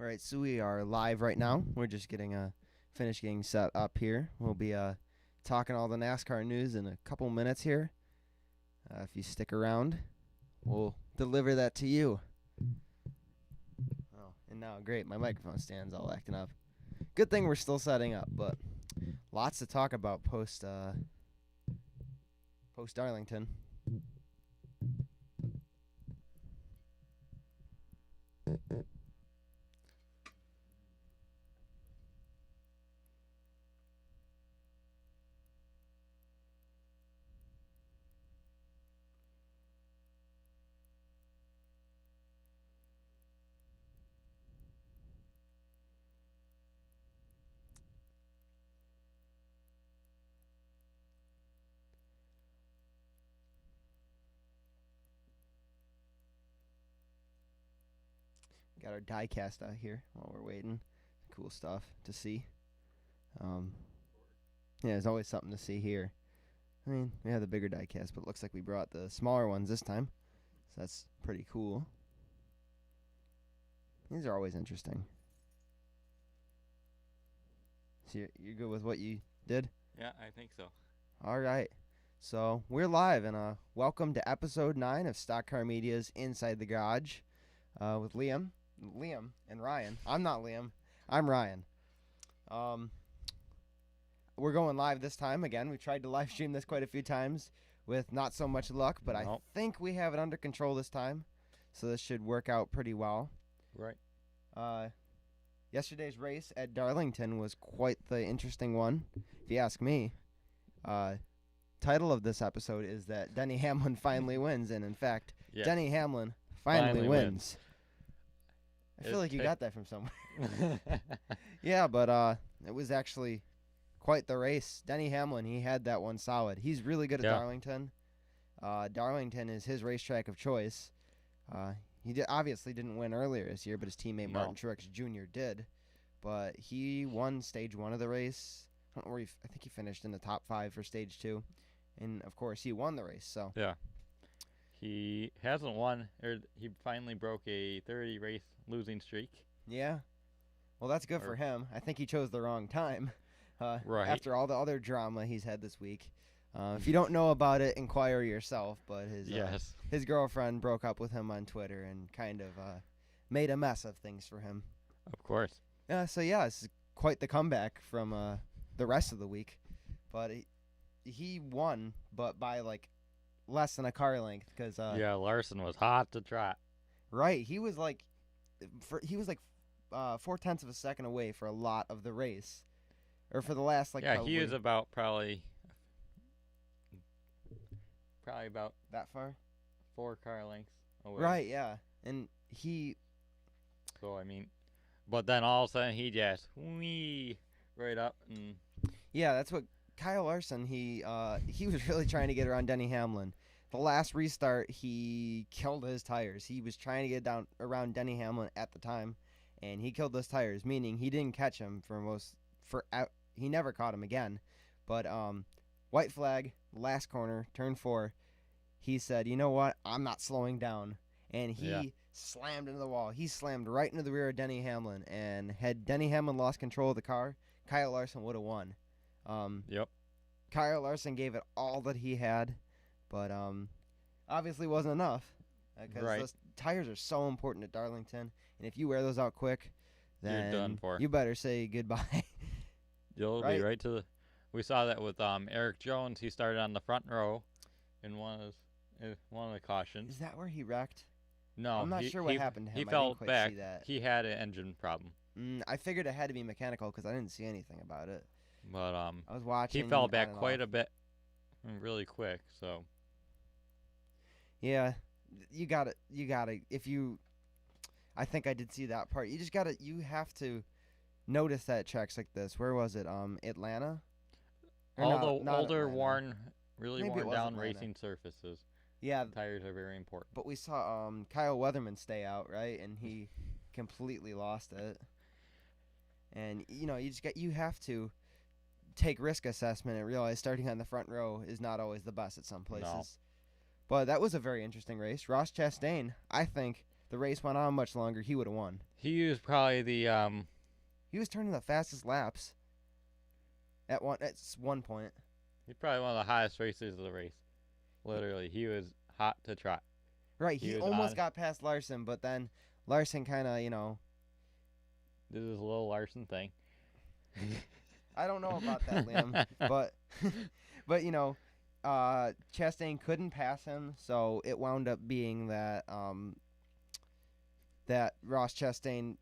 All right, so we are live right now. We're just finished getting set up here. We'll be talking all the NASCAR news in a couple minutes here. If you stick around, we'll deliver that to you. Oh, and now, great, my microphone stand's all acting up. Good thing we're still setting up, but lots to talk about post Darlington. Got our die cast out here while we're waiting. Cool stuff to see. Yeah, there's always something to see here. I mean, we have the bigger die cast, but it looks like we brought the smaller ones this time. So that's pretty cool. These are always interesting. So you're good with what you did? Yeah, I think so. All right. So we're live, and welcome to episode 9 of Stock Car Media's Inside the Garage with Liam and Ryan. I'm not Liam. I'm Ryan. We're going live this time again. We tried to live stream this quite a few times with not so much luck, but I think we have it under control this time. So this should work out pretty well. Right. Yesterday's race at Darlington was quite the interesting one, if you ask me. Title of this episode is that Denny Hamlin finally wins, and in fact, Yes. Denny Hamlin finally wins. I feel like you got that from somewhere. Yeah, but it was actually quite the race. Denny Hamlin, he had that one solid. He's really good at Darlington. Darlington is his racetrack of choice. He obviously didn't win earlier this year, but his teammate Martin Truex Jr. did. But he won stage 1 of the race. I don't know where I think he finished in the top 5 for stage 2. And, of course, he won the race. So Yeah. He hasn't won, or he finally broke a 30-race losing streak. Yeah. Well, that's good for him. I think he chose the wrong time. Right. After all the other drama he's had this week. If you don't know about it, inquire yourself. But his girlfriend broke up with him on Twitter and kind of made a mess of things for him. Of course. So it's quite the comeback from the rest of the week. But he won, but by like less than a car length. Cause, Larson was hot to trot. Right. He was like 0.4 of a second away for a lot of the race. Or for the last, he was about probably about that far? 4 car lengths away. Right, yeah. And So, I mean, but then all of a sudden he just right up. And yeah, that's what Kyle Larson, he was really trying to get around Denny Hamlin. The last restart, he killed his tires. He was trying to get down around Denny Hamlin at the time, and he killed those tires, meaning he didn't catch him he never caught him again. But white flag, last corner, turn 4. He said, "You know what? I'm not slowing down." And he slammed into the wall. He slammed right into the rear of Denny Hamlin. And had Denny Hamlin lost control of the car, Kyle Larson would have won. Kyle Larson gave it all that he had, but obviously wasn't enough. Because those tires are so important at Darlington. And if you wear those out quick, then you're done for. You better say goodbye. You'll be right to the... We saw that with Eric Jones. He started on the front row in one of the cautions. Is that where he wrecked? No. I'm not sure what happened to him. He fell back. See that. He had an engine problem. I figured it had to be mechanical because I didn't see anything about it. But I was watching. He fell back quite a bit really quick, so. Yeah. You got to I think I did see that part. You have to notice that tracks like this. Where was it? Atlanta? All the older worn down Atlanta. racing surfaces. Yeah. Tires are very important. But we saw Kyle Weatherman stay out, right? And he completely lost it. And you have to take risk assessment and realize starting on the front row is not always the best at some places. No. But that was a very interesting race. Ross Chastain, I think, the race went on much longer, he would have won. He was probably the He was turning the fastest laps at one point. he's probably one of the hottest racers of the race. Literally, he was hot to trot. Right, he almost got past Larson, but then Larson kind of, This is a little Larson thing. I don't know about that, Liam, but Chastain couldn't pass him, so it wound up being that that Ross Chastain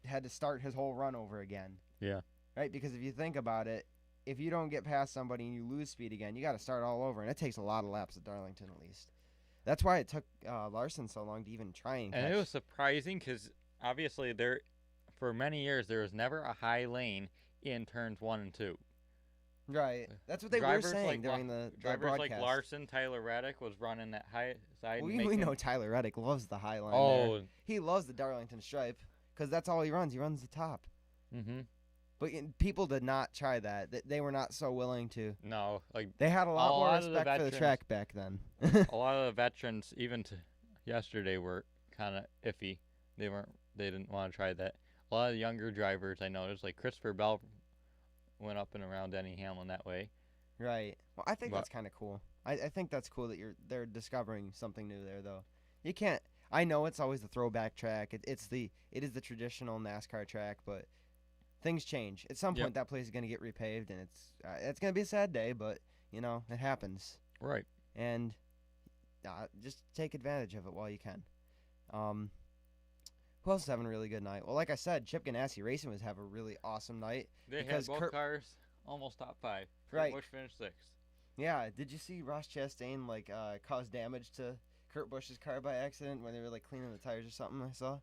had to start his whole run over again. Yeah. Right, because if you think about it, if you don't get past somebody and you lose speed again, you got to start all over, and it takes a lot of laps at Darlington at least. That's why it took Larson so long to even try and catch. And it was surprising because obviously for many years there was never a high lane in turns 1 and 2. Right. That's what they were saying during the drivers broadcast. like Larson, Tyler Reddick was running that high side. We know Tyler Reddick loves the high line. Oh, there. He loves the Darlington stripe because that's all he runs. He runs the top. Mm-hmm. But people did not try that. They were not so willing to. No, like they had a lot more respect for the track back then. A lot of the veterans, even to yesterday, were kind of iffy. They didn't want to try that. A lot of younger drivers I noticed, like Christopher Bell, went up and around Denny Hamlin that way. Right. Well, I think that's kind of cool. I think that's cool that they're discovering something new there, though. You can't. I know it's always the throwback track. It is the traditional NASCAR track, but things change. At some point, that place is going to get repaved, and it's going to be a sad day, but it happens. Right. And just take advantage of it while you can. Who else is having a really good night? Well, like I said, Chip Ganassi Racing was having a really awesome night. They had both cars almost top 5. Right. Busch finished 6th. Yeah. Did you see Ross Chastain cause damage to Kurt Busch's car by accident when they were cleaning the tires or something? I saw.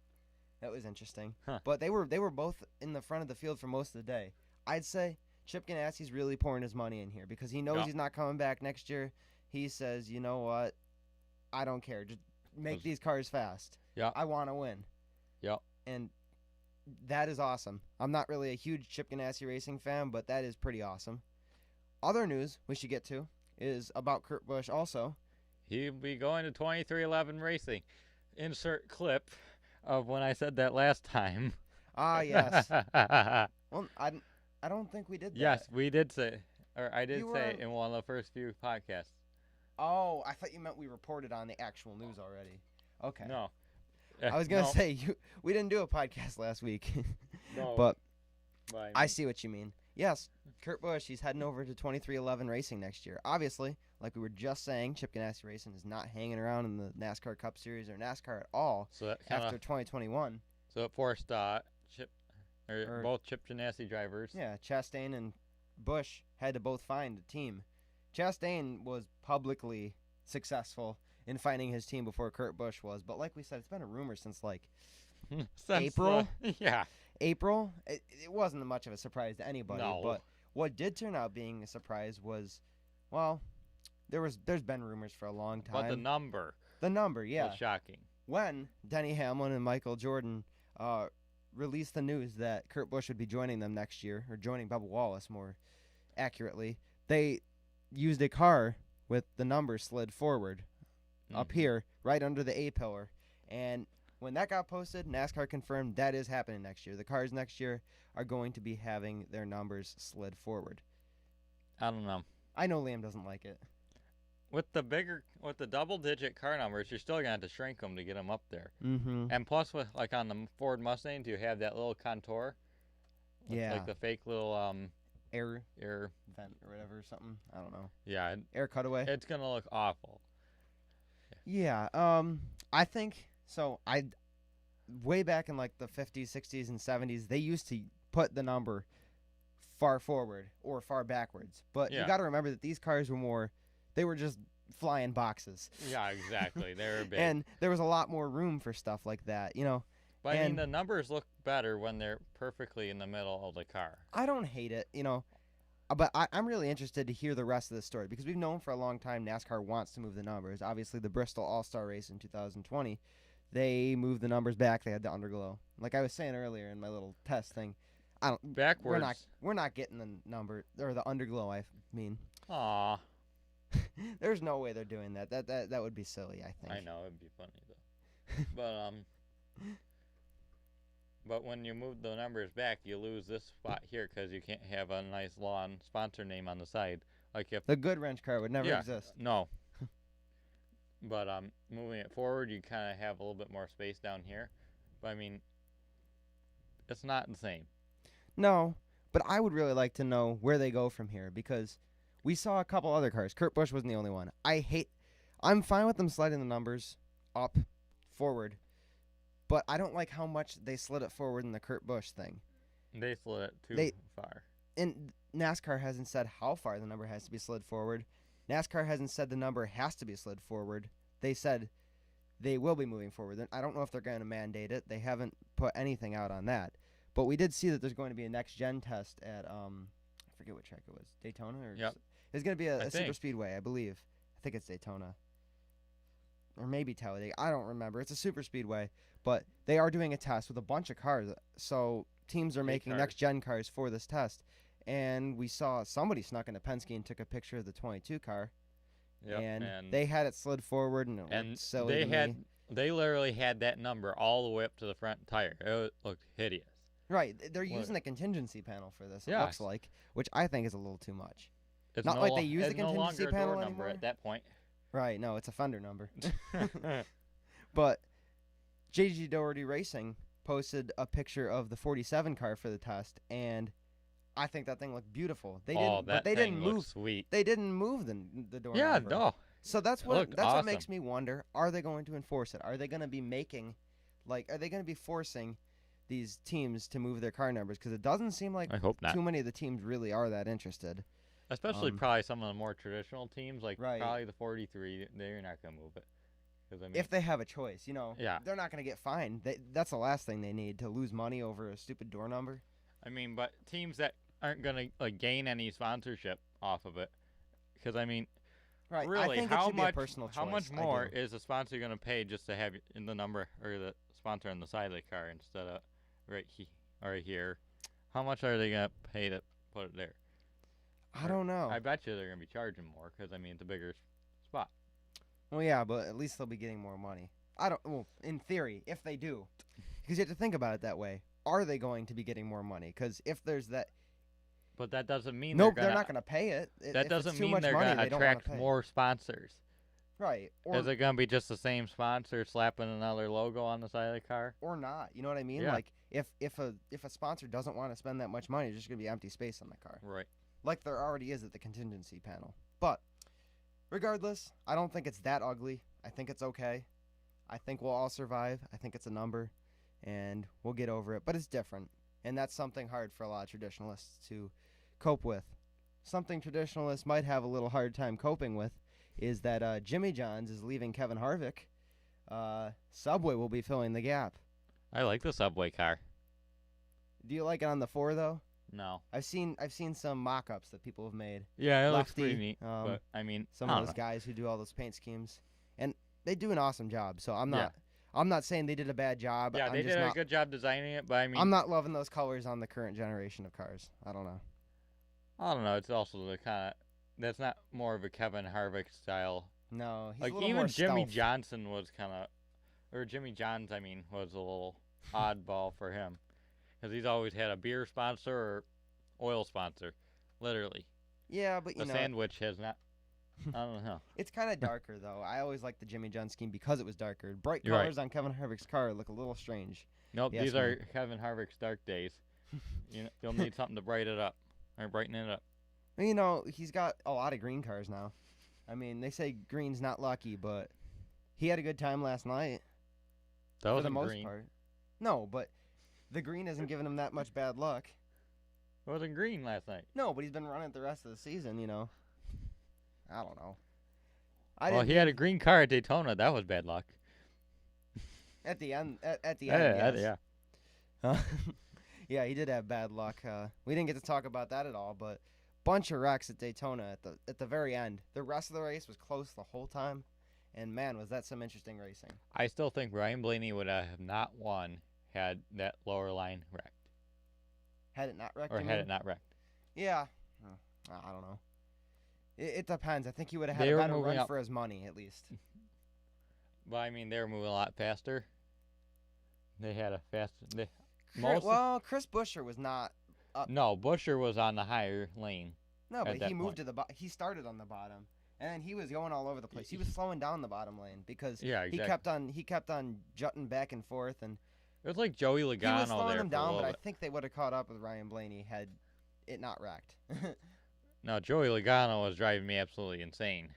That was interesting. Huh. But they were both in the front of the field for most of the day. I'd say Chip Ganassi's really pouring his money in here because he knows he's not coming back next year. He says, you know what? I don't care. Just make these cars fast. Yeah. I want to win. Yep. And that is awesome. I'm not really a huge Chip Ganassi Racing fan, but that is pretty awesome. Other news we should get to is about Kurt Busch also. He'll be going to 2311 Racing. Insert clip of when I said that last time. Ah, yes. Well, I don't think we did that. Yes, we did say, or I did say in one of the first few podcasts. Oh, I thought you meant we reported on the actual news already. Okay. No. I was going to say, we didn't do a podcast last week. No. But I see what you mean. Yes, Kurt Busch, he's heading over to 2311 Racing next year. Obviously, like we were just saying, Chip Ganassi Racing is not hanging around in the NASCAR Cup Series or NASCAR at all after 2021. So it forced both Chip Ganassi drivers. Yeah, Chastain and Busch had to both find a team. Chastain was publicly successful in finding his team before Kurt Busch was. But like we said, it's been a rumor since April. Yeah. April. It wasn't much of a surprise to anybody. No. But what did turn out being a surprise was, well, there's been rumors for a long time. But the number. The number, yeah. Was shocking. When Denny Hamlin and Michael Jordan released the news that Kurt Busch would be joining them next year, or joining Bubba Wallace more accurately, they used a car with the number slid forward. Up here, right under the A-pillar. And when that got posted, NASCAR confirmed that is happening next year. The cars next year are going to be having their numbers slid forward. I don't know. I know Liam doesn't like it. With the double-digit car numbers, you're still going to have to shrink them to get them up there. Mm-hmm. And plus, with on the Ford Mustangs, you have that little contour. Yeah. Like the fake little air vent or whatever, or something. I don't know. Yeah. Air cutaway. It's going to look awful. Yeah, I think so. Way back in the 50s, 60s, and 70s, they used to put the number far forward or far backwards. But you got to remember that these cars they were just flying boxes. Yeah, exactly. They were big. And there was a lot more room for stuff like that, But I mean, the numbers look better when they're perfectly in the middle of the car. I don't hate it, But I'm really interested to hear the rest of the story because we've known for a long time NASCAR wants to move the numbers. Obviously, the Bristol All-Star race in 2020, they moved the numbers back. They had the underglow. Like I was saying earlier in my little test thing, backwards. We're not getting the number or the underglow. I mean, Aw. There's no way they're doing that. That would be silly. I think. I know it'd be funny though. But but when you move the numbers back, you lose this spot here because you can't have a nice lawn sponsor name on the side. Like if The good wrench car would never yeah, exist. no. But moving it forward, you kind of have a little bit more space down here. But I mean, it's not the same. No, but I would really like to know where they go from here because we saw a couple other cars. Kurt Busch wasn't the only one. I'm fine with them sliding the numbers up, forward, but I don't like how much they slid it forward in the Kurt Busch thing. They slid it too They- far. And NASCAR hasn't said how far the number has to be slid forward. NASCAR hasn't said the number has to be slid forward. They said they will be moving forward. I don't know if they're going to mandate it. They haven't put anything out on that. But we did see that there's going to be a next gen test at I forget what track it was, Daytona or Yep. There's going to be a super think. speedway, I believe. I think it's Daytona or maybe Talladega. I don't remember. It's a super speedway, but they are doing a test with a bunch of cars. So teams are making cars. next gen cars for this test. And we saw somebody snuck into Penske and took a picture of the 22 car, Yep. and they had it slid forward, and it and looked silly they to had me. they literally had that number all the way up to the front tire. It looked hideous. Right, they're What? using the contingency panel for this. It Yeah. looks like, which I think is a little too much. It's Not no like lo- they use the it's no contingency longer a panel door number anymore. at that point. Right, no, it's a fender number. But JG Doherty Racing posted a picture of the 47 car for the test, and I think that thing looked beautiful. They didn't, Oh, but that they thing didn't looks move. sweet. They didn't move the door Yeah, number. no. So that's It what looked what makes awesome. me wonder: are they going to enforce it? Are they going to be making, are they going to be forcing these teams to move their car numbers? Because it doesn't seem like I hope not. too many of the teams really are that interested. Especially probably some of the more traditional teams, like Right. probably the 43. They're not gonna move it. 'Cause, I mean, If they have a choice, Yeah. they're not going to get fined. That's the last thing they need, to lose money over a stupid door number. I mean, but teams that aren't gonna gain any sponsorship off of it, because I mean, Right. really, I think how it should much be a personal choice. how much I more do. is a sponsor gonna pay just to have in the number or the sponsor on the side of the car instead of right here? How much are they gonna pay to put it there? I don't know. I bet you they're gonna be charging more because I mean it's a bigger spot. Well, yeah, but at least they'll be getting more money. Well, in theory, if they do. Because you have to think about it that way. Are they going to be getting more money? Because if there's that... But that doesn't mean Nope, they're they're gonna, not going to pay it. That If it's doesn't too mean much they're money, gonna they don't wanna attract pay. more sponsors. Right. Is it gonna be just the same sponsor slapping another logo on the side of the car? Or not. You know what I mean? Yeah. Like, if a sponsor doesn't want to spend that much money, there's just going to be empty space on the car. Right. Like there already is at the contingency panel. But regardless, I don't think it's that ugly. I think it's okay. I think we'll all survive. I think it's a number, and we'll get over it. But it's different, and that's something hard for a lot of traditionalists to cope with. Something traditionalists might have a little hard time coping with is that Jimmy John's is leaving Kevin Harvick. Subway will be filling the gap. I like the Subway car. Do you like it on the 4 though? No. I've seen some mock-ups that people have made. Yeah, it looks Lefty, pretty neat. um, But I mean, Some I of don't those know. guys who do all those paint schemes, and they do an awesome job. So I'm Yeah. not saying they did a bad job. Yeah, I'm they just did a not, good job designing it, but I mean, I'm not loving those colors on the current generation of cars. I don't know. I don't know. It's also the kind of that's not more of a Kevin Harvick style. No, he's Like a little even more Jimmy stealth. Johnson was kind of, or Jimmy Johns, I mean, was a little oddball for him, because he's always had a beer sponsor or oil sponsor, literally. Yeah, but The sandwich has not. I don't know. it's kind of darker though. I always liked the Jimmy John scheme because it was darker. Bright You're right. colors on Kevin Harvick's car look a little strange. Nope, Yes, these ma'am. are Kevin Harvick's dark days. You'll need something to brighten it up, or brighten it up. He's got a lot of green cars now. I mean, they say green's not lucky, but he had a good time last night. That For the wasn't most green. part. No, but the green isn't giving him that much bad luck. It wasn't green last night. No, but he's been running it the rest of the season, I don't know. Well, he had a green car at Daytona. That was bad luck. at the end. At the Yeah, end, yeah. yes. Yeah, he did have bad luck. We didn't get to talk about that at all, but bunch of wrecks at Daytona at the very end. The rest of the race was close the whole time, and man, was that some interesting racing. I still think Ryan Blaney would have not won had that lower line wrecked, Had it not wrecked, or you had mean? it not wrecked. Yeah, I don't know. It depends. I think he would have had They a were better moving run up. for his money at least. But I mean, they were moving a lot faster. They had a fast. Most Chris Buescher was not up. no, Busher was on the higher lane. No, but at that he moved point. to he started on the bottom, and then he was going all over the place. He was slowing down the bottom lane because Yeah, exactly. he kept on jutting back and forth, and It was like Joey he was Logano slowing there them for a down. little But I bit. think they would have caught up with Ryan Blaney had it not wrecked. No, Joey Logano was driving me absolutely insane.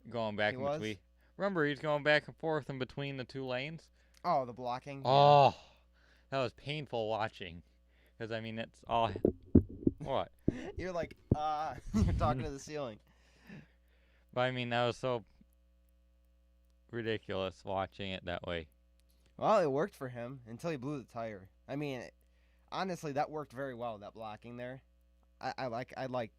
Going back He in was? between. Remember, he's going back and forth in between the two lanes? Oh, the blocking. Oh, that was painful watching. Because, I mean, it's all. What? Yeah. You're like, you're talking to the ceiling. But, I mean, that was so ridiculous watching it that way. Well, it worked for him until he blew the tire. I mean, honestly, that worked very well. That blocking there, I liked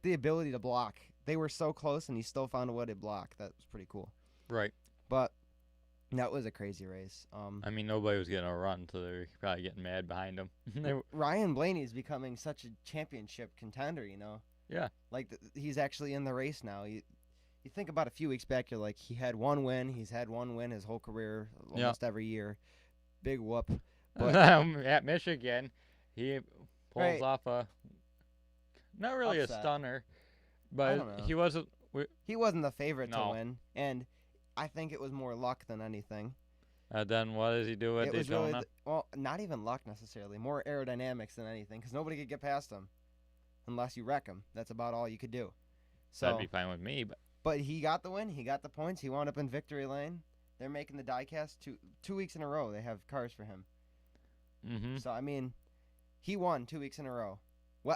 the ability to block. They were so close, and he still found a way to block. That was pretty cool. Right. But that was a crazy race. I mean, nobody was getting a run, so they were probably getting mad behind him. Ryan Blaney is becoming such a championship contender. You know. Yeah. Like he's actually in the race now. You think about a few weeks back, you're like, he had one win. He's had one win his whole career, almost every year. Big whoop. But at Michigan, he pulls Right. off a not really Upset. a stunner, I but don't know. he wasn't. he wasn't the favorite to No. win, and I think it was more luck than anything. Then what does he do at It was Daytona? really well, not even luck necessarily, more aerodynamics than anything, because nobody could get past him unless you wreck him. That's about all you could do. So, That'd be fine with me, but he got the win. He got the points. He wound up in victory lane. They're making the diecast 2 weeks in a row. They have cars for him. mm-hmm. So I mean, he won 2 weeks in a row.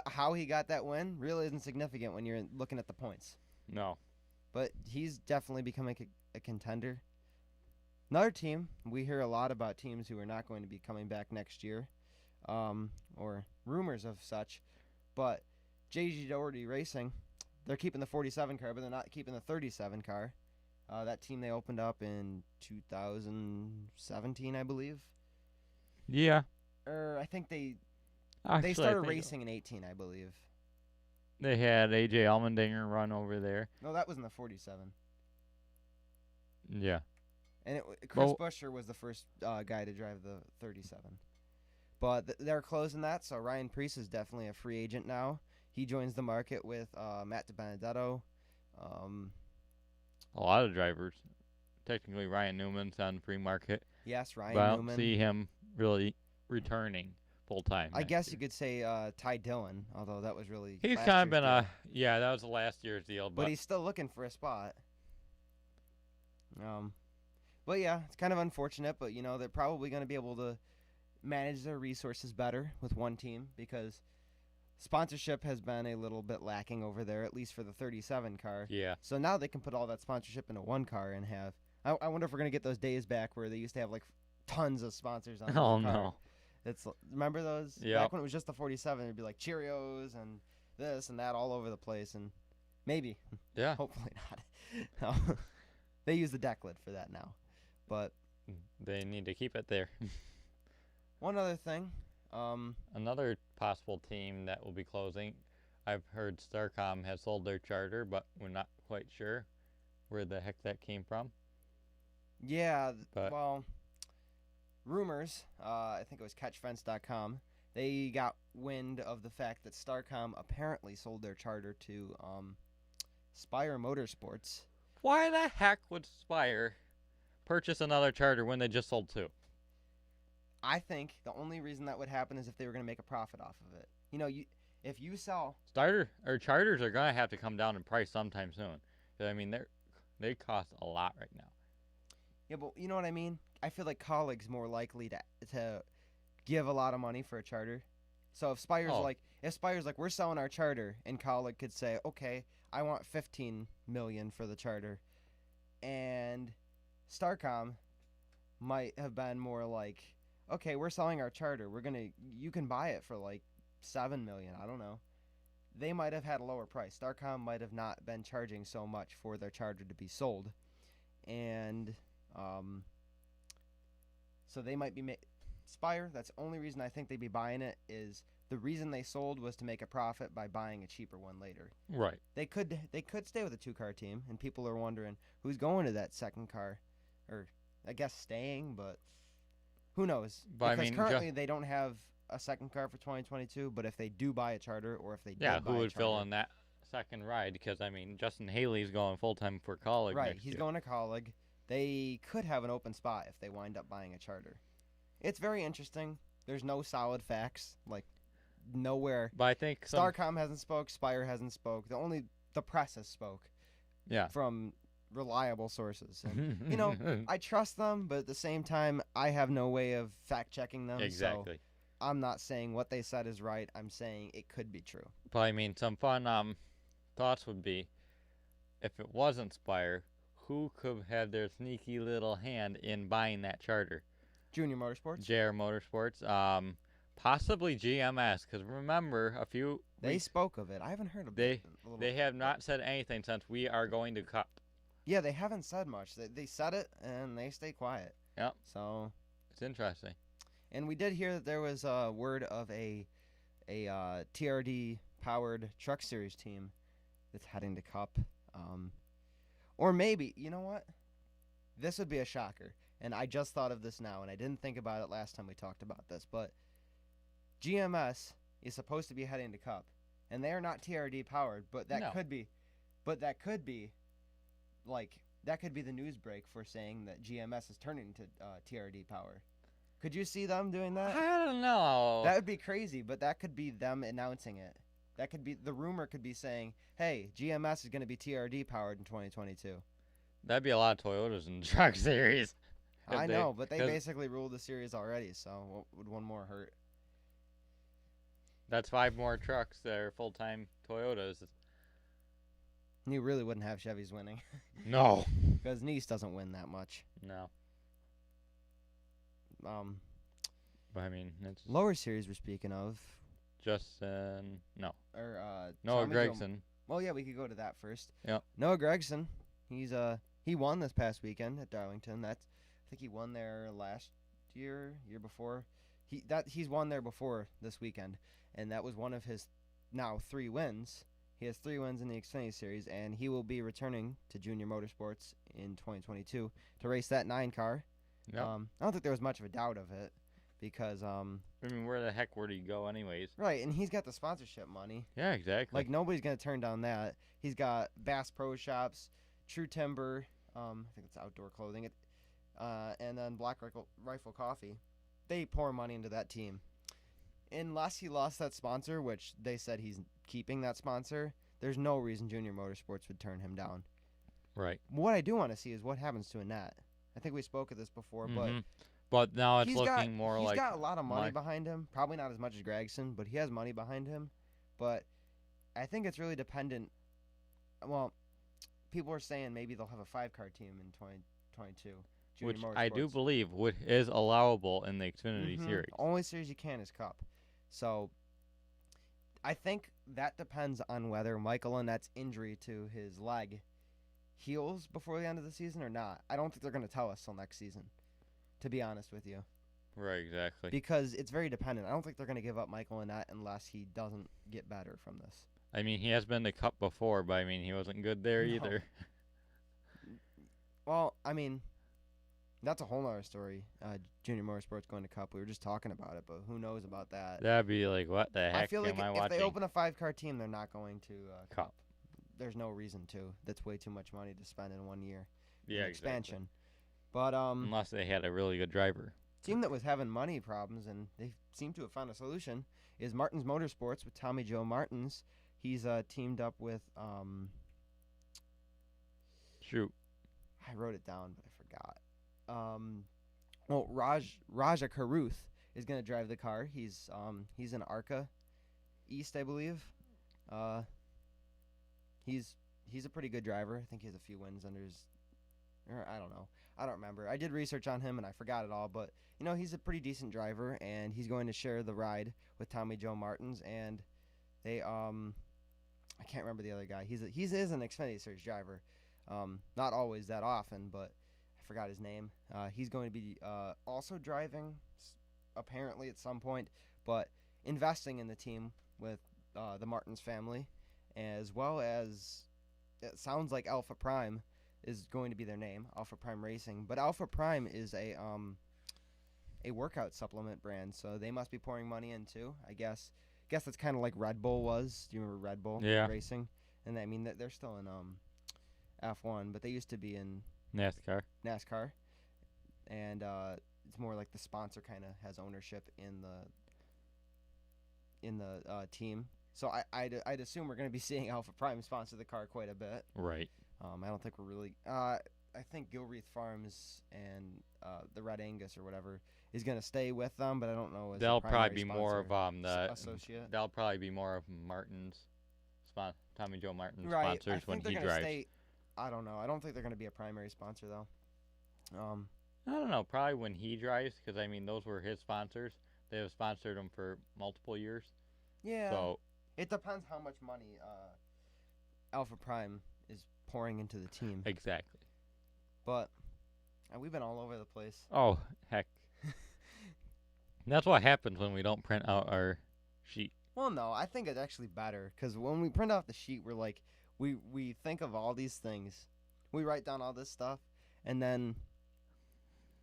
How he got that win really isn't significant when you're looking at the points. No. But he's definitely becoming a contender. Another team, we hear a lot about teams who are not going to be coming back next year, or rumors of such. But JG Doherty Racing, they're keeping the 47 car, but they're not keeping the 37 car. That team they opened up in 2017, I believe. Yeah. Or I think they Actually, started racing in 18, I believe. They had AJ Allmendinger run over there. No, that was in the 47. Yeah. And Chris Buescher was the first guy to drive the 37. But they're closing that, so Ryan Preece is definitely a free agent now. He joins the market with Matt DiBenedetto. A lot of drivers. Technically, Ryan Newman's on the free market. Yes, Ryan but I Newman. don't see him really returning full time. I guess you could say Ty Dillon, although that was really He's last kind of year's been deal. that was the last year's deal. But he's still looking for a spot. But yeah, it's kind of unfortunate, but you know, they're probably going to be able to manage their resources better with one team because sponsorship has been a little bit lacking over there, at least for the 37 car. Yeah. So now they can put all that sponsorship into one car and have. I wonder if we're going to get those days back where they used to have like tons of sponsors on Oh one car. no. Remember those? Yeah. Back when it was just the 47, it'd be like Cheerios and this and that all over the place, and maybe, Yeah. hopefully not. No. They use the deck lid for that now. But They need to keep it there. one other thing, Another possible team that will be closing. I've heard Starcom has sold their charter, but we're not quite sure where the heck that came from. yeah, But- well, rumors, I think it was catchfence.com, they got wind of the fact that Starcom apparently sold their charter to Spire Motorsports. Why the heck would Spire purchase another charter when they just sold two? I think the only reason that would happen is if they were going to make a profit off of it. You know, if you sell Charters are gonna have to come down in price sometime soon. 'Cause, I mean, they cost a lot right now. Yeah, but you know what I mean? I feel like Colleague's more likely to give a lot of money for a charter. So if Spire's like we're selling our charter, and Colleague could say, okay, I want $15 million for the charter, and Starcom might have been more like, okay, we're selling our charter, you can buy it for like $7 million. I don't know. They might have had a lower price. Starcom might have not been charging so much for their charter to be sold, and so they might be Spire. That's the only reason I think they'd be buying it. Is the reason they sold was to make a profit by buying a cheaper one later. Right. They could stay with a 2-car team, and people are wondering who's going to that second car. or I guess staying, but who knows? But I Because mean, currently they don't have a second car for 2022, but if they do buy a charter, or if they yeah, did who buy a would fill charter, in that second ride? Because I mean, Justin Haley's going full time for college right, next he's year. going to college. They could have an open spot if they wind up buying a charter. It's very interesting. There's no solid facts, like nowhere. But I think Starcom hasn't spoke. Spire hasn't spoke. The press has spoke yeah. from reliable sources. And I trust them, but at the same time, I have no way of fact checking them. Exactly. So I'm not saying what they said is right. I'm saying it could be true. But I mean, some fun thoughts would be, if it wasn't Spire, who could have their sneaky little hand in buying that charter? Junior Motorsports. JR Motorsports. Possibly GMS. Because remember, They spoke of it. I haven't heard of they it. they have not said anything since we are going to Cup. Yeah, they haven't said much. They said it and they stay quiet. Yep. So It's interesting. And we did hear that there was a word of a TRD powered truck series team that's heading to Cup. Or maybe, you know what? This would be a shocker. And I just thought of this now, and I didn't think about it last time we talked about this. But GMS is supposed to be heading to Cup, and they are not TRD powered. But that could be, that could be the news break for saying that GMS is turning to TRD power. Could you see them doing that? I don't know. That would be crazy, but that could be them announcing it. That could be the rumor. Could be saying, "Hey, GMS is going to be TRD powered in 2022." That'd be a lot of Toyotas in the truck series. I know, but they basically ruled the series already. So what would one more hurt? That's 5 more trucks that are full-time Toyotas. You really wouldn't have Chevys winning. No. Because Nice doesn't win that much. No. But I mean, it's lower series we're speaking of. Justin, no. Or Noah Gregson. Well, yeah, we could go to that first. Yep. Noah Gregson, he won this past weekend at Darlington. I think he won there last year before. He's won there before this weekend, and that was one of his now 3 wins. He has 3 wins in the Xfinity Series, and he will be returning to Junior Motorsports in 2022 to race that 9 car. Yep. I don't think there was much of a doubt of it because I mean, where the heck would he go anyways? right, and he's got the sponsorship money. Yeah, exactly. Like nobody's gonna turn down that. He's got Bass Pro Shops, True Timber, I think it's outdoor clothing, and then Black Rifle Coffee. They pour money into that team. Unless he lost that sponsor, which they said he's keeping that sponsor, there's no reason Junior Motorsports would turn him down. Right. What I do want to see is what happens to Annette. I think we spoke of this before, but now it's looking more he's like got a lot of money behind him. Probably not as much as Gregson, but he has money behind him. But I think it's really dependent. Well, people are saying maybe they'll have a 5-car team in 2022. which I do believe is allowable in the Xfinity Series. The only series you can is Cup. So I think that depends on whether Michael Annette's injury to his leg heals before the end of the season or not. I don't think they're going to tell us till next season, to be honest with you. Right, exactly. Because it's very dependent. I don't think they're going to give up Michael Annette unless he doesn't get better from this. I mean, he has been to Cup before, but I mean, he wasn't good there either. Well, I mean, that's a whole nother story. Junior Motorsports going to Cup. We were just talking about it, but who knows about that? That'd be like, what the heck I feel like am I if watching? they open a 5-car team, they're not going to Cup. There's no reason to. That's way too much money to spend in 1 year. Yeah, expansion. Exactly. But unless they had a really good driver. Team that was having money problems, and they seem to have found a solution, is Martins Motorsports with Tommy Joe Martins. He's teamed up with Shoot. I wrote it down, but I forgot. Well, Raja Karuth is going to drive the car. He's in ARCA East, I believe. He's a pretty good driver. I think he has a few wins under his. Or I don't know. I don't remember. I did research on him and I forgot it all. But he's a pretty decent driver, and he's going to share the ride with Tommy Joe Martins. And they I can't remember the other guy. He is an Xfinity Series driver. Not always that often, but I forgot his name. He's going to be also driving, apparently at some point, but investing in the team with the Martins family, as well as it sounds like Alpha Prime. is going to be their name, Alpha Prime Racing. But Alpha Prime is a workout supplement brand, so they must be pouring money in too. I guess that's kind of like Red Bull was. Do you remember Red Bull Yeah. racing? And I mean they're still in F1, but they used to be in NASCAR. And it's more like the sponsor kind of has ownership in the team. So I'd assume we're going to be seeing Alpha Prime sponsor the car quite a bit. Right. I don't think we're really. I think Gilreath Farms and the Red Angus or whatever is going to stay with them, but I don't know. As They'll a probably be primary more of sponsor, the associate. They'll probably be more of Martin's Tommy Joe Martin's Right. sponsors I when think they're he gonna drives. stay. I don't know. I don't think they're going to be a primary sponsor though. I don't know. Probably when he drives, because I mean those were his sponsors. They have sponsored him for multiple years. Yeah. So it depends how much money Alpha Prime is pouring into the team. exactly. But we've been all over the place. Oh heck. That's what happens when we don't print out our sheet. Well, no, I think it's actually better because when we print off the sheet, we're like, we think of all these things, we write down all this stuff, and then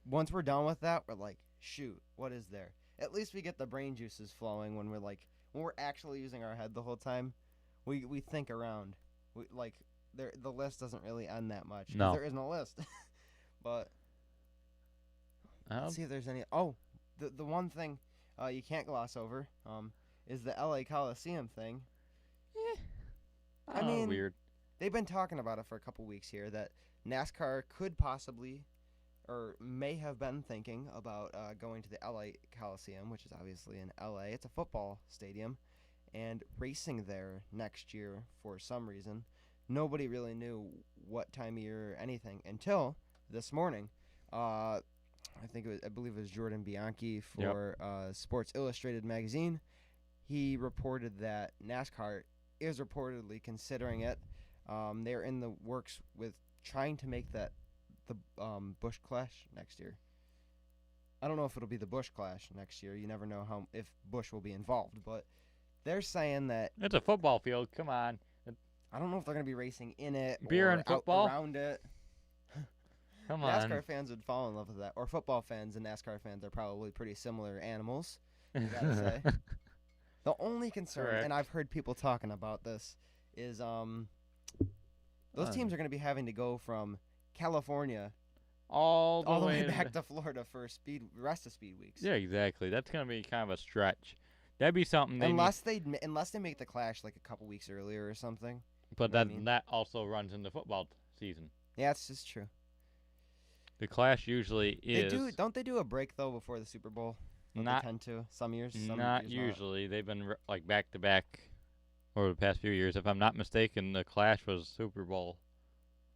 once we're done with that, we're like, shoot, what is there? At least we get the brain juices flowing when we're actually using our head the whole time. We think around. The list doesn't really end that much. 'Cause No. there isn't a list. But let's see if there's any. Oh, the one thing you can't gloss over is the LA Coliseum thing. I mean, weird. They've been talking about it for a couple weeks here that NASCAR could possibly or may have been thinking about going to the LA Coliseum, which is obviously in LA. It's a football stadium, and racing there next year for some reason. Nobody really knew what time of year or anything until this morning. I believe it was Jordan Bianchi for Sports Illustrated magazine. He reported that NASCAR is reportedly considering it. They're in the works with trying to make that the Busch Clash next year. I don't know if it'll be the Busch Clash next year. You never know if Busch will be involved, but they're saying that It's a football field. Come on. I don't know if they're going to be racing in it Beer or and football? out around it. Come on. NASCAR fans would fall in love with that. Or football fans and NASCAR fans are probably pretty similar animals, you gotta say. The only concern, Correct. and I've heard people talking about this, is those teams are going to be having to go from California all all the way way back to Florida for rest of speed weeks. Yeah, exactly. That's gonna be kind of a stretch. That'd be something they Unless they make the Clash like a couple weeks earlier or something. But know what I that mean? that also runs into football season. Yeah, it's just true. The Clash usually is Don't they do a break though before the Super Bowl? Don't not they tend to some years. Some not years usually. They've been like back to back over the past few years. If I'm not mistaken, the Clash was Super Bowl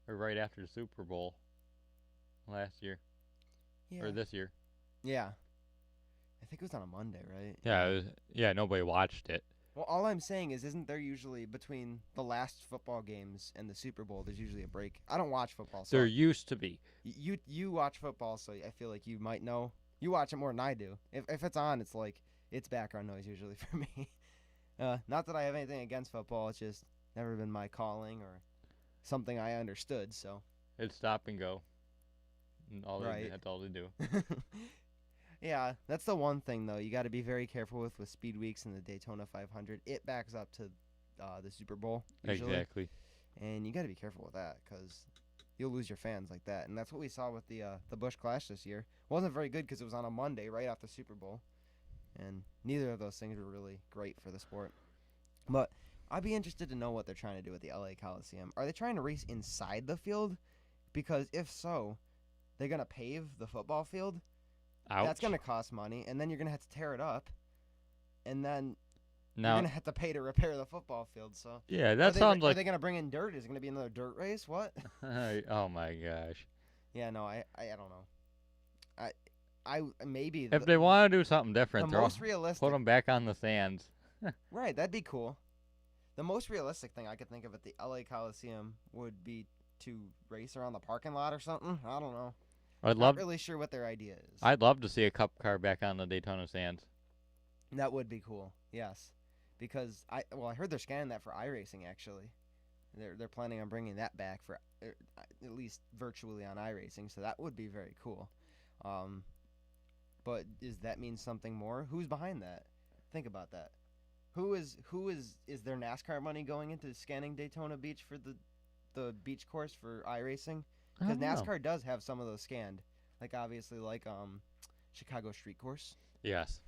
or right after the Super Bowl last year Yeah. or this year. Yeah. I think it was on a Monday, right? Yeah, nobody watched it. Well, all I'm saying is, isn't there usually between the last football games and the Super Bowl, there's usually a break? I don't watch football, so There used to be. you watch football, so I feel like you might know. You watch it more than I do. If it's on, it's like it's background noise usually for me. Not that I have anything against football. It's just never been my calling or something I understood. So It's stop and go. And Right. That's all they do. yeah, that's the one thing though. You got to be very careful with Speed Weeks and the Daytona 500. It backs up to the Super Bowl usually. Exactly. And you got to be careful with that because you'll lose your fans like that. And that's what we saw with the Busch Clash this year. It wasn't very good because it was on a Monday right after Super Bowl. And neither of those things were really great for the sport. But I'd be interested to know what they're trying to do with the LA Coliseum. Are they trying to race inside the field? Because if so, they're going to pave the football field. Ouch. That's going to cost money. And then you're going to have to tear it up. And then you're Now, going to have to pay to repair the football field. So yeah, that sounds Are like. they going to bring in dirt? Is it going to be another dirt race? What? Oh my gosh! Yeah, no, I don't know. I maybe If they want to do something different, the most realistic. put them back on the sands. Right, that'd be cool. The most realistic thing I could think of at the LA Coliseum would be to race around the parking lot or something. I don't know. I'd Not love. really sure what their idea is. I'd love to see a cup car back on the Daytona sands. That would be cool. Yes, because I heard they're scanning that for iRacing actually. They're planning on bringing that back for at least virtually on iRacing, so that would be very cool. Um, but does that mean something more? Who's behind that? Think about that. Is there NASCAR money going into scanning Daytona Beach for the beach course for iRacing? I Because don't know. NASCAR does have some of those scanned, like obviously like Chicago Street Course. Yes.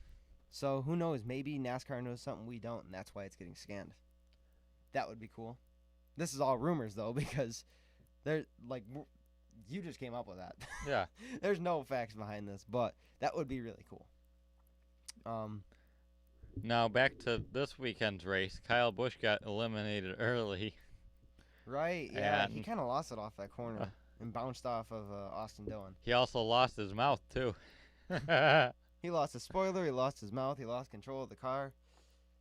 So who knows? Maybe NASCAR knows something we don't, and that's why it's getting scanned. That would be cool. This is all rumors though, because they're like you just came up with that. Yeah. There's no facts behind this, but that would be really cool. Now back to this weekend's race. Kyle Busch got eliminated early. Right? Yeah, he And- kind of lost it off that corner and bounced off of Austin Dillon. He also lost his mouth too. He lost his spoiler. He lost his mouth. He lost control of the car.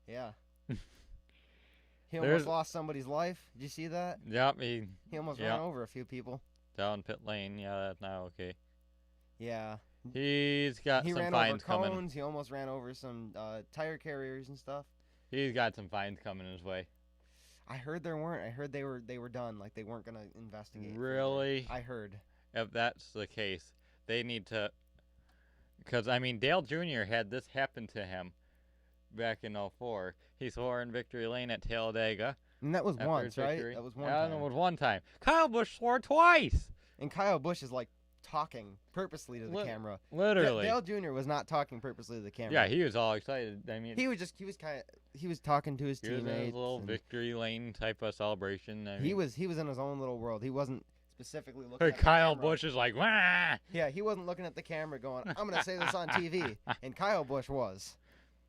Yeah. He almost There's- lost somebody's life. Did you see that? Yep, He almost Yep. ran over a few people. down pit lane. Yeah, that's not okay. Yeah. He's got He some ran fines over cones. coming. He almost ran over some tire carriers and stuff. He's got some fines coming his way. I heard there weren't. I heard they were done. Like they weren't gonna investigate. further. Really? I heard. If that's the case, they need to. Because, I mean, Dale Jr. had this happen to him back in '04. He swore in victory lane at Talladega. And that was after once, his right? victory. That was one Yeah, time. it was one time. Kyle Busch swore twice. And Kyle Busch is like talking purposely to the Li- camera. Literally. Dale Jr. was not talking purposely to the camera. Yeah, he was all excited. I mean, he was talking to his he was in teammates. his little and victory lane type of celebration. I mean, he was in his own little world. He wasn't specifically looking at the Kyle camera. Busch is like, wah! Yeah, he wasn't looking at the camera going, I'm going to say this on TV. And Kyle Busch was.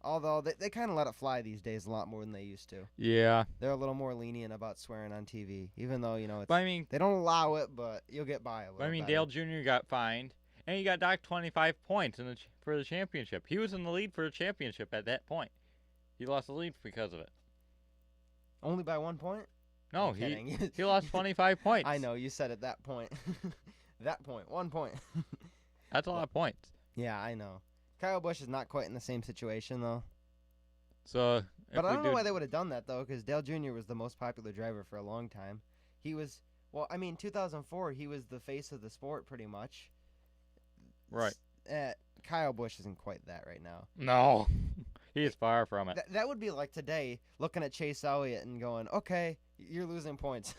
Although they kind of let it fly these days a lot more than they used to. Yeah. They're a little more lenient about swearing on TV, even though, it's, But I mean, they don't allow it, but you'll get by a little better. Dale Jr. got fined, and he got docked 25 points for the championship. He was in the lead for the championship at that point. He lost the lead because of it. Only by 1 point? No, I'm he kidding. he lost 25 points. I know, you said at that point. That point, 1 point. That's a lot of points. Yeah, I know. Kyle Busch is not quite in the same situation, though. So, But I don't know why they would have done that, though, because Dale Jr. was the most popular driver for a long time. He was, 2004, he was the face of the sport, pretty much. Right. Kyle Busch isn't quite that right now. No, he is far from it. That would be like today, looking at Chase Elliott and going, okay, you're losing points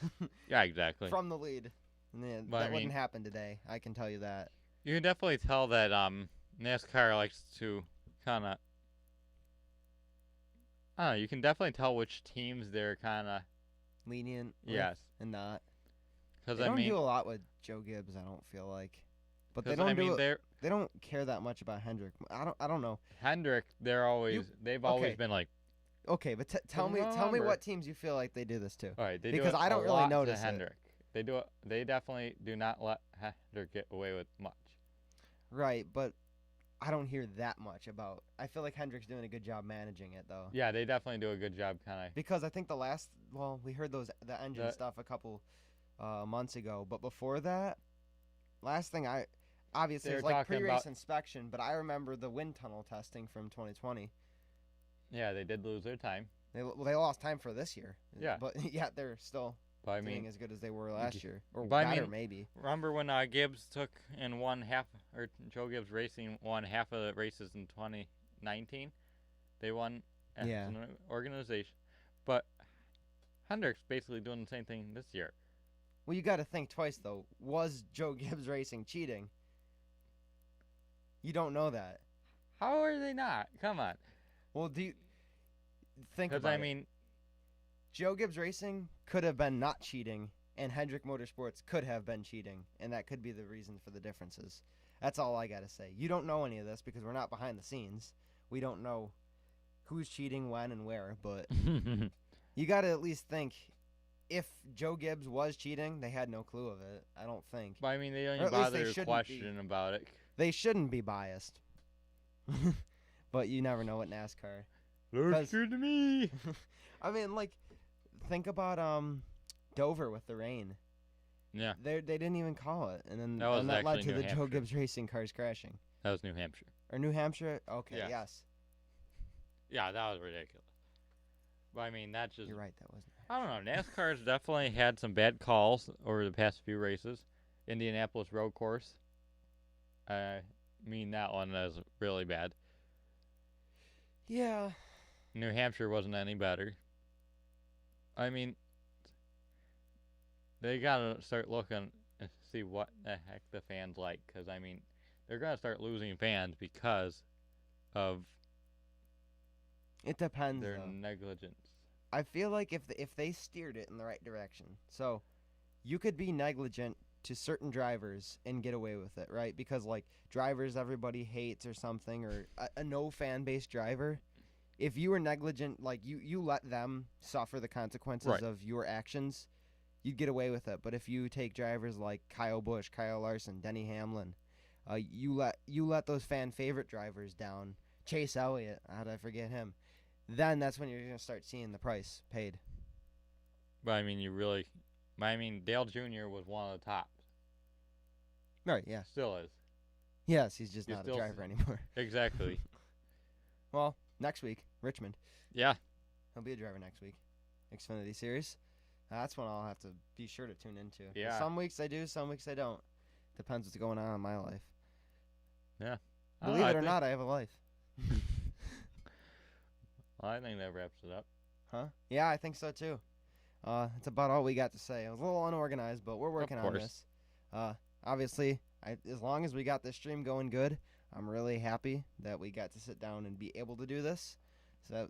Yeah, exactly. from the lead. Yeah, But, that I wouldn't mean- happen today. I can tell you that. You can definitely tell that NASCAR likes to kind of. I don't know. You can definitely tell which teams they're kind of. Lenient with Yes. and not. Because They I don't mean, do a lot with Joe Gibbs, I don't feel like. But they 'cause, don't I mean, do it. they're They don't care that much about Hendrick. I don't know. Hendrick. They're always. They've always okay. been like. Okay, but tell me remember- what teams you feel like they do this to. All right, they Because do it I don't a really lot to notice it. Hendrick. They do it. They definitely do not let Hendrick get away with much. Right, but I don't hear that much about. I feel like Hendrick's doing a good job managing it though. Yeah, they definitely do a good job, kind of. Because I think we heard the engine The- stuff a couple months ago, but before that, last thing obviously They it's were like talking pre-race about- inspection, but I remember the wind tunnel testing from 2020. Yeah, they did lose their time. They lost time for this year. Yeah. But yeah, they're still But I doing mean, as good as they were last year, or but I better mean- maybe. remember when Gibbs took and won half, or Joe Gibbs Racing won half of the races in 2019? They won as Yeah. an organization. But Hendrick's basically doing the same thing this year. Well, you got to think twice though. Was Joe Gibbs Racing cheating? You don't know that. How are they not? Come on. Well, do you think Because, about I it? mean, Joe Gibbs Racing could have been not cheating, and Hendrick Motorsports could have been cheating, and that could be the reason for the differences. That's all I got to say. You don't know any of this because we're not behind the scenes. We don't know who's cheating, when, and where, but you got to at least think if Joe Gibbs was cheating, they had no clue of it. I don't think. but I mean, they don't Or even at least they bother to shouldn't question about it. They shouldn't be biased. But you never know at NASCAR. Looks good to me. I mean, like, think about Dover with the rain. Yeah, They didn't even call it, and then That was that led actually to New the Joe Hampshire. Gibbs Racing cars crashing. that was New Hampshire. Or New Hampshire? Okay, Yes. yes. Yeah, that was ridiculous. But I mean, that's just You're right, that was New I don't know. NASCAR's definitely had some bad calls over the past few races. Indianapolis road course. I mean that one is really bad. Yeah. New Hampshire wasn't any better. I mean, they gotta start looking and see what the heck the fans like, because I mean, they're gonna start losing fans because of It depends their though. negligence. I feel like if they steered it in the right direction, so you could be negligent to certain drivers and get away with it, right? Because like drivers everybody hates or something, or a no fan based driver, if you were negligent, like you let them suffer the consequences Right. of your actions, you'd get away with it. But if you take drivers like Kyle Busch, Kyle Larson, Denny Hamlin, you let those fan favorite drivers down. Chase Elliott, how did I forget him? Then that's when you're gonna start seeing the price paid. But I mean, Dale Jr. was one of the tops. Right? Yeah. Still is. Yes, he's just You not a still driver anymore. Exactly. Well, next week, Richmond. Yeah. He'll be a driver next week. Xfinity Series. That's one I'll have to be sure to tune into. Yeah. Some weeks I do, some weeks I don't. Depends what's going on in my life. Yeah. Believe it or not, I have a life. Well, I think that wraps it up. Huh? Yeah, I think so too. That's about all we got to say. It was a little unorganized, but we're working on this. Obviously, as long as we got this stream going good, I'm really happy that we got to sit down and be able to do this. So,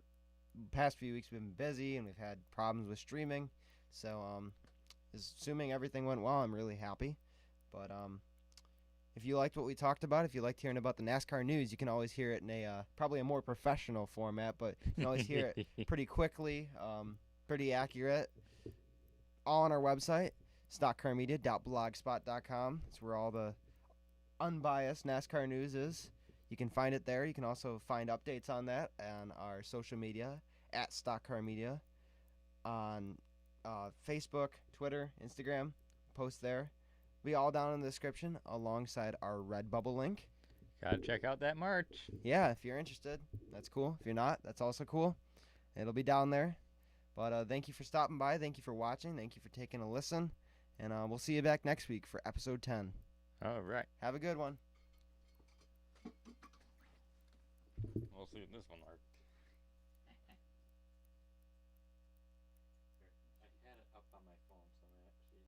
past few weeks we've been busy and we've had problems with streaming. So, assuming everything went well, I'm really happy. But if you liked what we talked about, if you liked hearing about the NASCAR news, you can always hear it in a probably a more professional format, but you can always hear it pretty quickly, pretty accurate, all on our website, stockcarmedia.blogspot.com. It's where all the unbiased NASCAR news is. You can find it there. You can also find updates on that on our social media at stockcarmedia on Facebook, Twitter, Instagram. Post there. Be all down in the description alongside our Redbubble link. Gotta check out that merch. Yeah, if you're interested, that's cool. If you're not, that's also cool. It'll be down there. But thank you for stopping by. Thank you for watching. Thank you for taking a listen. And we'll see you back next week for episode 10. All right. Have a good one. We'll see if this one works.